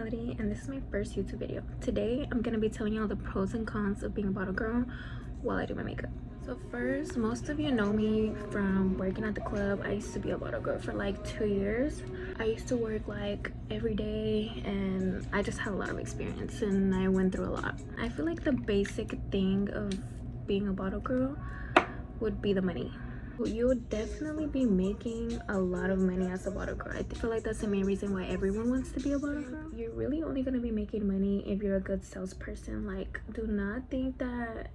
Melody, and this is my first YouTube video. Today I'm gonna be telling you all the pros and cons of being a bottle girl while I do my makeup. So first, most of you know me from working at the club. I used to be a bottle girl for like 2 years. I used to work like every day, and I just had a lot of experience and I went through a lot. I feel like the basic thing of being a bottle girl would be the money. You would definitely be making a lot of money as a bottle girl. I feel like that's the main reason why everyone wants to be a bottle girl. You're really only going to be making money if you're a good salesperson. Like, do not think that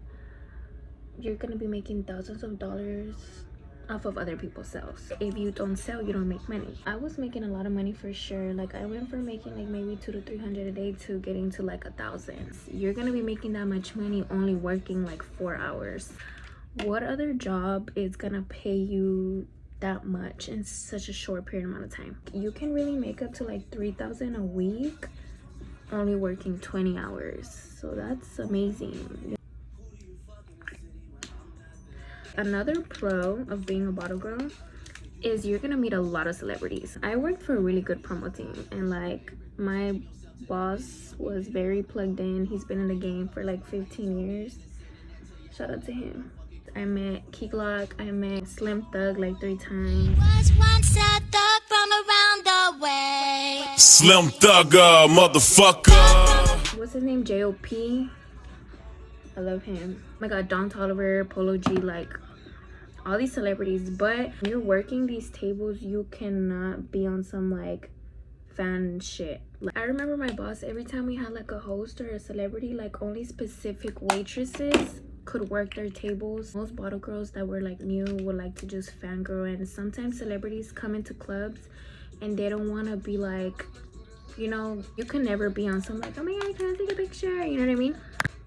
you're going to be making thousands of dollars off of other people's sales. If you don't sell, you don't make money. I was making a lot of money for sure. Like, I went from making like maybe 200 to 300 a day to getting to like 1,000. You're going to be making that much money only working like 4 hours. What other job is gonna pay you that much in such a short period amount of time? You can really make up to like 3,000 a week only working 20 hours, so that's amazing. Another pro of being a bottle girl is you're gonna meet a lot of celebrities. I worked for a really good promo team, and like my boss was very plugged in. He's been in the game for like 15 years. Shout out to him. I met Key Glock, I met Slim Thug like 3 times. Was once a thug from around the way. Slim Thug, motherfucker. What's his name? J.O.P. I love him. Oh my god, Don Toliver, Polo G, like all these celebrities. But when you're working these tables, you cannot be on some like fan shit. Like, I remember my boss, every time we had like a host or a celebrity, like only specific waitresses could work their tables. Most bottle girls that were like new would like to just fangirl, and sometimes celebrities come into clubs and they don't want to be like, you know, you can never be on some like, oh my god, can I take a picture, you know what I mean?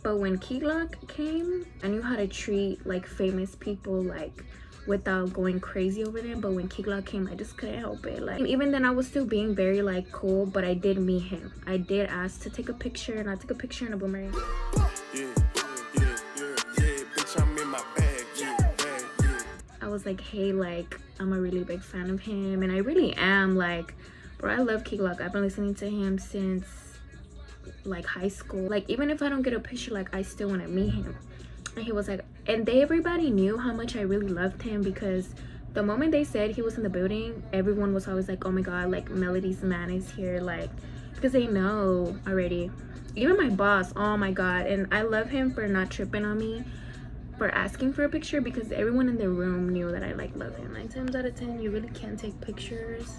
But when Key Glock came, I knew how to treat like famous people like without going crazy over them. But when Key Glock came, I just couldn't help it. Like, even then I was still being very like cool, but I did meet him. I did ask to take a picture, and I took a picture in a boomerang. I was like, hey, like, I'm a really big fan of him, and I really am. Like, bro, I love Key Glock. I've been listening to him since like high school. Like, even if I don't get a picture, like, I still want to meet him. And he was like, and everybody knew how much I really loved him, because the moment they said he was in the building, everyone was always like, oh my god, like Melody's man is here, like, because they know already. Even my boss, oh my god. And I love him for not tripping on me for asking for a picture, because everyone in the room knew that I like love him. 9 times out of 10, you really can't take pictures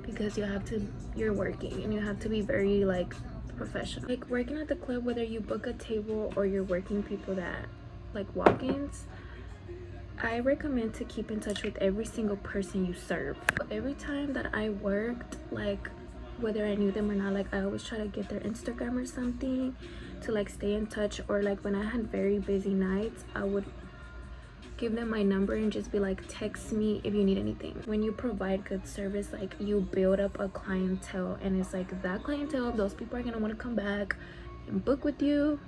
because you're working, and you have to be very like professional. Like, working at the club, whether you book a table or you're working people that like walk-ins, I recommend to keep in touch with every single person you serve. Every time that I worked, like whether I knew them or not, like I always try to get their Instagram or something to like stay in touch. Or like when I had very busy nights, I would give them my number and just be like, text me if you need anything. When you provide good service, like you build up a clientele, and it's like that clientele, those people are gonna want to come back and book with you.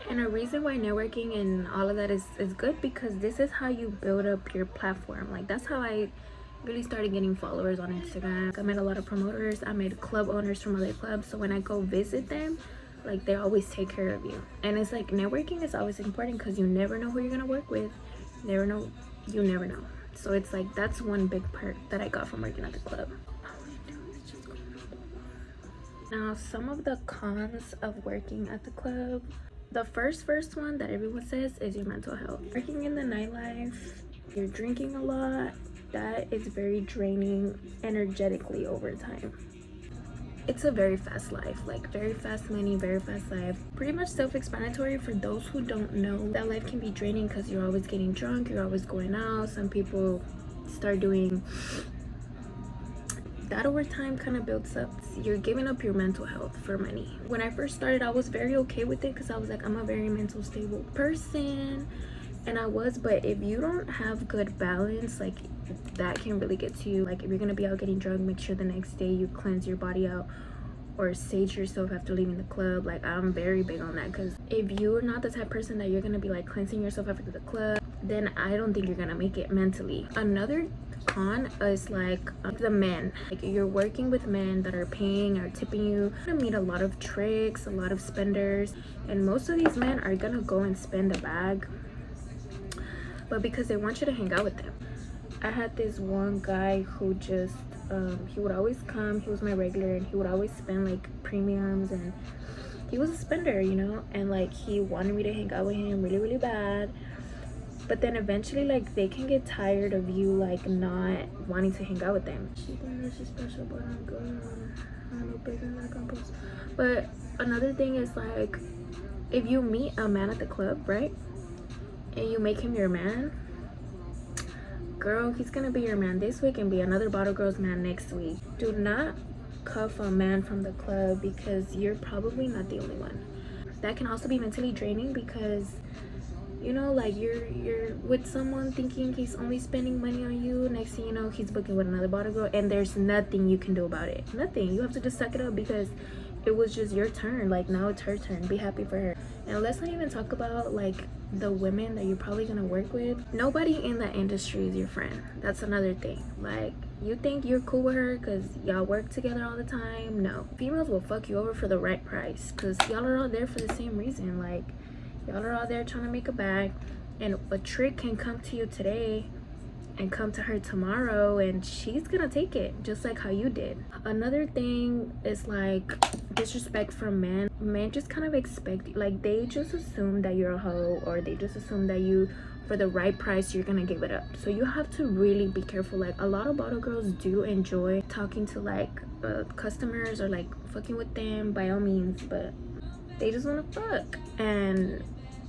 And a reason why networking and all of that is good, because this is how you build up your platform. Like, that's how I really started getting followers on Instagram. I met a lot of promoters, I met club owners from other clubs, so when I go visit them, like, they always take care of you. And it's like, networking is always important, because you never know who you're gonna work with. You never know. So it's like, that's one big perk that I got from working at the club. Now, some of the cons of working at the club. The first one that everyone says is your mental health. Working in the nightlife, you're drinking a lot. That is very draining energetically over time. It's a very fast life, like very fast money, very fast life. Pretty much self-explanatory for those who don't know. That life can be draining because you're always getting drunk, you're always going out. Some people start doing that over time, kind of builds up. You're giving up your mental health for money. When I first started, I was very okay with it, because I was like, I'm a very mental stable person, and I was. But if you don't have good balance, like, that can really get to you. Like, if you're gonna be out getting drunk, make sure the next day you cleanse your body out or sage yourself after leaving the club. Like, I'm very big on that, because if you're not the type of person that you're gonna be like cleansing yourself after the club, then I don't think you're gonna make it mentally. Another con is like the men. Like you're working with men that are paying or tipping you. You're gonna meet a lot of tricks, a lot of spenders, and most of these men are gonna go and spend a bag, but because they want you to hang out with them. I had this one guy who just he would always come. He was my regular, and he would always spend like premiums, and he was a spender, you know, and like he wanted me to hang out with him really, really bad. But then eventually, like, they can get tired of you like not wanting to hang out with them. She thinks she's special, but I'm good. I'm a bigger like I'm supposed. But another thing is like, if you meet a man at the club, right, and you make him your man, girl, he's gonna be your man this week and be another bottle girl's man next week. Do not cuff a man from the club because you're probably not the only one. That can also be mentally draining because, you know, like you're with someone thinking he's only spending money on you. Next thing you know, he's booking with another bottle girl, and there's nothing you can do about it. Nothing. You have to just suck it up because it was just your turn. Like, now it's her turn. Be happy for her. And let's not even talk about like the women that you're probably gonna work with. Nobody in that industry is your friend. That's another thing. Like, you think you're cool with her because y'all work together all the time? No. Females will fuck you over for the right price because y'all are all there for the same reason. Like, y'all are all there trying to make a bag, and a trick can come to you today and come to her tomorrow, and she's gonna take it just like how you did. Another thing is like disrespect from men. Men just kind of expect, like, they just assume that you're a hoe, or they just assume that you, for the right price, you're gonna give it up. So you have to really be careful. Like, a lot of bottle girls do enjoy talking to like customers or like fucking with them, by all means, but they just want to fuck, and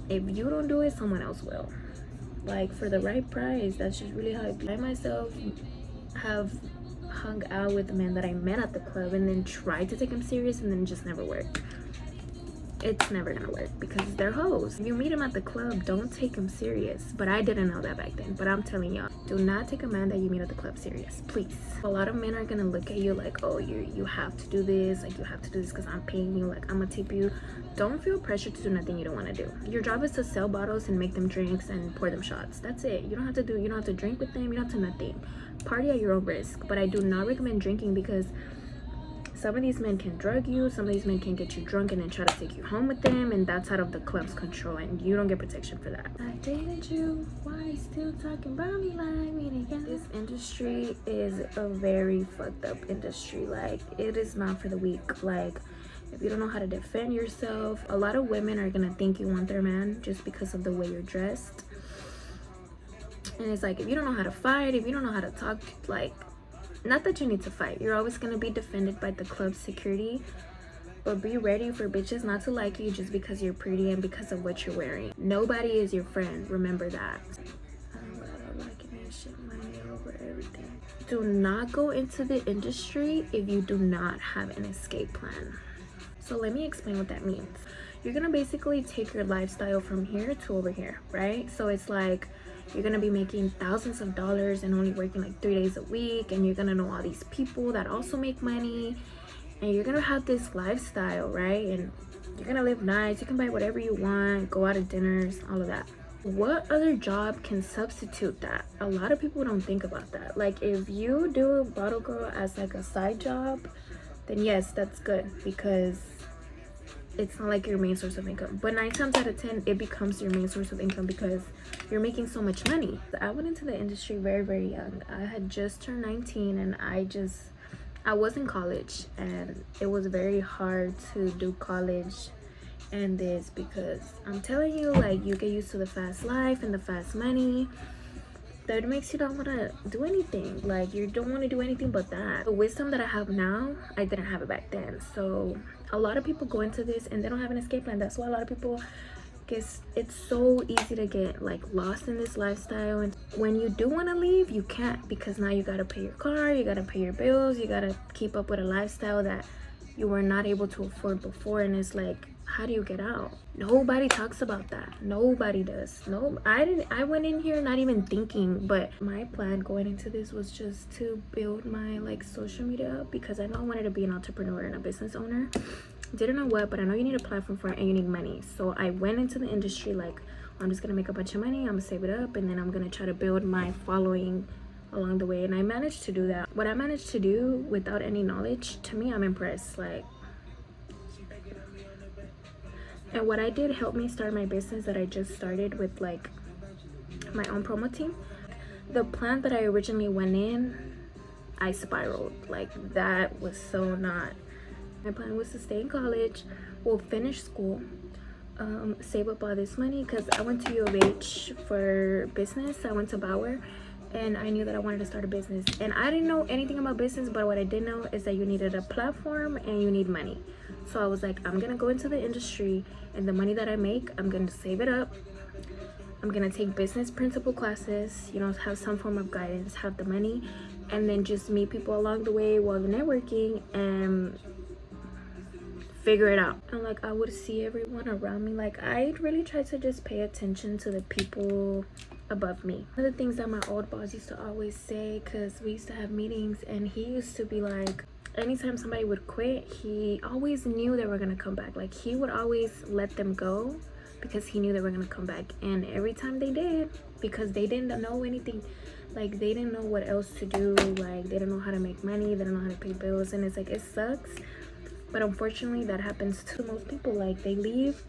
if you don't do it, someone else will. Like, for the right price. That's just really how I myself have hung out with men that I met at the club and then tried to take them serious, and then just never worked. It's never gonna work because they're hoes. If you meet them at the club, don't take them serious. But I didn't know that back then, but I'm telling y'all, do not take a man that you meet at the club serious, please. A lot of men are gonna look at you like, oh, you have to do this, like, you have to do this because I'm paying you, like, I'm gonna tip you. Don't feel pressure to do nothing you don't want to do. Your job is to sell bottles and make them drinks and pour them shots. That's it. You don't have to drink with them. You don't have to nothing. Party at your own risk. But I do not recommend drinking because some of these men can drug you. Some of these men can get you drunk and then try to take you home with them, and that's out of the club's control, and you don't get protection for that. I dated you. Why you still talking about me like me again? This industry is a very fucked up industry. Like, it is not for the weak. Like, if you don't know how to defend yourself, a lot of women are gonna think you want their man just because of the way you're dressed. And it's like, if you don't know how to fight, if you don't know how to talk, like, not that you need to fight, you're always gonna be defended by the club security, but be ready for bitches not to like you just because you're pretty and because of what you're wearing. Nobody is your friend, remember that. Do not go into the industry if you do not have an escape plan. So let me explain what that means. You're gonna basically take your lifestyle from here to over here, right? So it's like, you're gonna be making thousands of dollars and only working like 3 days a week, and you're gonna know all these people that also make money, and you're gonna have this lifestyle, right? And you're gonna live nice, you can buy whatever you want, go out to dinners, all of that. What other job can substitute that? A lot of people don't think about that. Like, if you do a bottle girl as like a side job, then yes, that's good because it's not like your main source of income. But 9 times out of 10, it becomes your main source of income because you're making so much money. I went into the industry very, very young. I had just turned 19, and I was in college, and it was very hard to do college and this because I'm telling you, like, you get used to the fast life and the fast money that makes you not want to do anything. Like, you don't want to do anything but that. The wisdom that I have now, I didn't have it back then. So a lot of people go into this and they don't have an escape plan. That's why a lot of people it's so easy to get like lost in this lifestyle, and when you do want to leave, you can't, because now you got to pay your car, you got to pay your bills, you got to keep up with a lifestyle that you were not able to afford before. And it's like, how do you get out? Nobody talks about that. Nobody does. No, I went in here not even thinking, but my plan going into this was just to build my like social media up, because I know I wanted to be an entrepreneur and a business owner. Didn't know what, but I know you need a platform for it and you need money. So I went into the industry like, I'm just gonna make a bunch of money, I'm gonna save it up, and then I'm gonna try to build my following along the way, and I managed to do that. What I managed to do without any knowledge, to me, I'm impressed. Like, and what I did helped me start my business that I just started with, like, my own promo team. The plan that I originally went in, I spiraled. Like, that was so not. My plan was to stay in college, well, finish school, save up all this money, because I went to U of H for business. I went to Bauer, and I knew that I wanted to start a business. And I didn't know anything about business, but what I did know is that you needed a platform and you need money. So I was like, I'm gonna go into the industry, and the money that I make, I'm gonna save it up. I'm gonna take business principle classes, you know, have some form of guidance, have the money, and then just meet people along the way while networking and figure it out. And like, I would see everyone around me. Like, I really tried to just pay attention to the people above me. One of the things that my old boss used to always say, because we used to have meetings, and he used to be like, anytime somebody would quit, he always knew they were gonna come back. Like, he would always let them go because he knew they were gonna come back. And every time they did, because they didn't know anything, like, they didn't know what else to do, like, they didn't know how to make money, they didn't know how to pay bills. And it's like, it sucks, but unfortunately that happens to most people. Like, they leave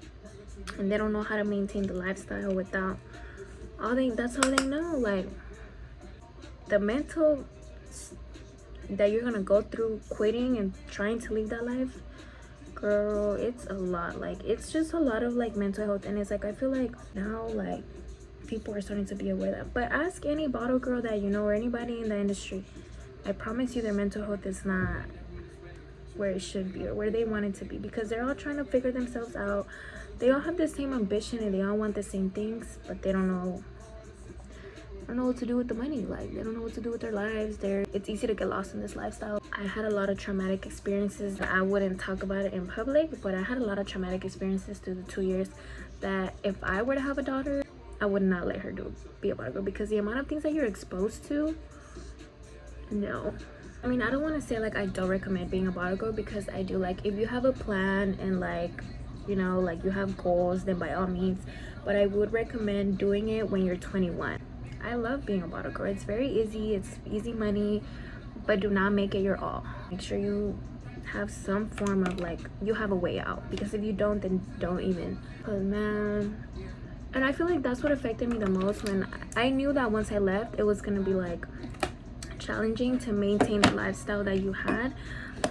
and they don't know how to maintain the lifestyle without that's all they know. Like, the mental that you're gonna go through quitting and trying to live that life, girl, it's a lot. Like, it's just a lot of, like, mental health. And it's like, I feel like now, like, people are starting to be aware of that. But ask any bottle girl that you know, or anybody in the industry, I promise you their mental health is not where it should be or where they want it to be, because they're all trying to figure themselves out. They all have the same ambition and they all want the same things, but they don't know what to do with the money. Like, they don't know what to do with their lives. It's easy to get lost in this lifestyle. I had a lot of traumatic experiences. I wouldn't talk about it in public, but I had a lot of traumatic experiences through the 2 years that if I were to have a daughter, I would not let her be a bottle girl, because the amount of things that you're exposed to, no. I mean, I don't want to say, like, I don't recommend being a bottle girl, because I do. Like, if you have a plan and, like, you know, like, you have goals, then by all means. But I would recommend doing it when you're 21. I love being a bottle girl. It's very easy. It's easy money, but do not make it your all. Make sure you have some form of, like, you have a way out, because if you don't, then don't even. But man, and I feel like that's what affected me the most, when I knew that once I left, it was gonna be, like, challenging to maintain the lifestyle that you had.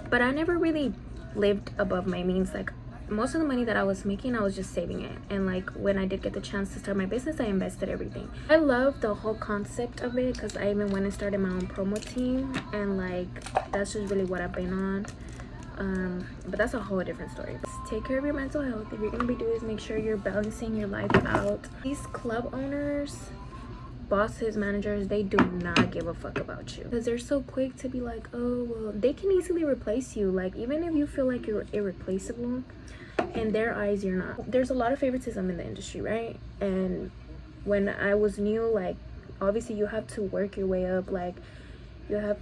But I never really lived above my means. Like, most of the money that I was making, I was just saving it. And, like, when I did get the chance to start my business, I invested everything. I love the whole concept of it, because I even went and started my own promo team, and, like, that's just really what I've been on. But that's a whole different story. Take care of your mental health. If you're gonna be doing this, make sure you're balancing your life out. These club owners, bosses, managers, they do not give a fuck about you, because they're so quick to be like, oh, well, they can easily replace you. Like, even if you feel like you're irreplaceable, in their eyes you're not. There's a lot of favoritism in the industry, right? And when I was new, like, obviously you have to work your way up. Like, you have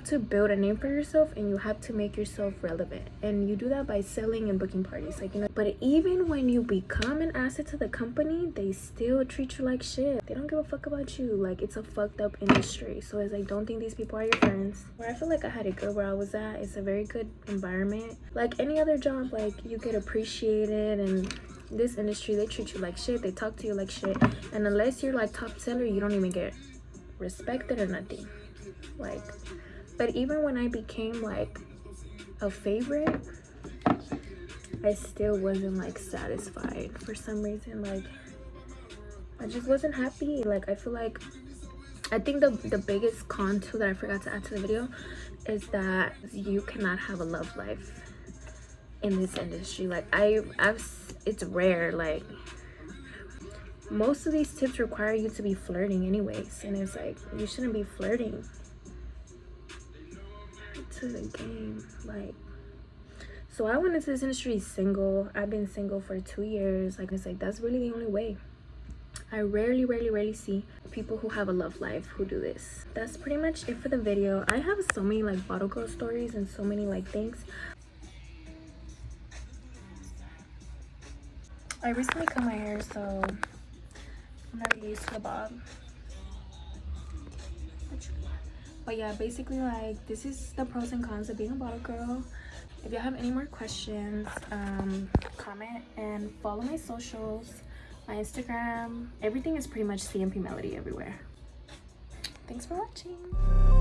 to build a name for yourself, and you have to make yourself relevant, and you do that by selling and booking parties, like, you know. But even when you become an asset to the company, they still treat you like shit. They don't give a fuck about you. Like, it's a fucked up industry. So it's like, don't think these people are your friends. Where I feel like I had it good where I was at, it's a very good environment. Like any other job, like, you get appreciated, and this industry, they treat you like shit. They talk to you like shit, and unless you're, like, top seller, you don't even get respected or nothing. Like, but even when I became, like, a favorite, I still wasn't, like, satisfied for some reason. Like, I just wasn't happy. Like, I feel like, I think the biggest con too that I forgot to add to the video is that you cannot have a love life in this industry. Like, it's rare. Like, most of these tips require you to be flirting anyways, and it's like, you shouldn't be flirting to the game. Like, so I went into this industry single. I've been single for 2 years. Like, it's like, that's really the only way. I rarely see people who have a love life who do this. That's pretty much it for the video. I have so many, like, bottle girl stories and so many, like, things. I recently cut my hair, so I'm not really used to the bob. But yeah, basically like this is the pros and cons of being a bottle girl. If y'all have any more questions, comment and follow my socials, my Instagram. Everything is pretty much CMP Melody everywhere. Thanks for watching.